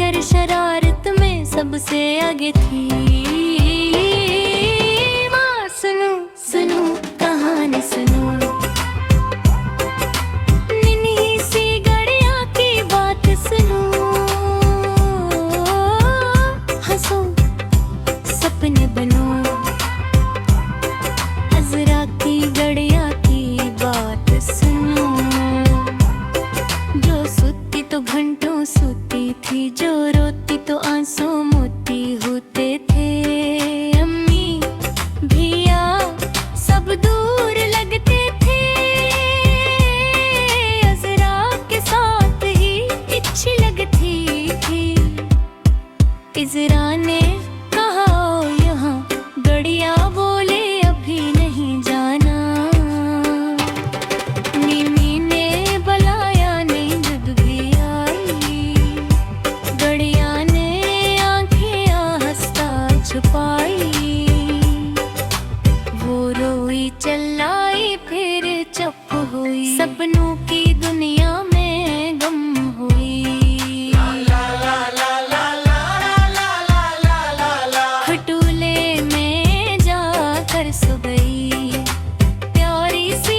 कर शरारत में सबसे आगे थी। माँ सुनो सुनो कहानी सुनो, नन्ही सी गड़िया की बात सुनो। हंसो सपने बनो, अजरा की गड़िया की बात सुनो। जो सोती तो घंटों सोती थी, जो रोती तो आंसू मोती होते थे। अम्मी भैया सब दूर लगते थे, अजरा के साथ ही अच्छी लगती थी। इज़रा ने कहा ओ यहाँ, गड़िया बोले अभी नहीं जाना। नीमी ने बुलाया नींद भी आई, गड़िया ने आंखें हंसता छुपाई। वो रोई चिल्लाई फिर चुप हुई, सपनों की दुनिया में गम हुई। खटोले में जाकर सो गई, प्यारी सी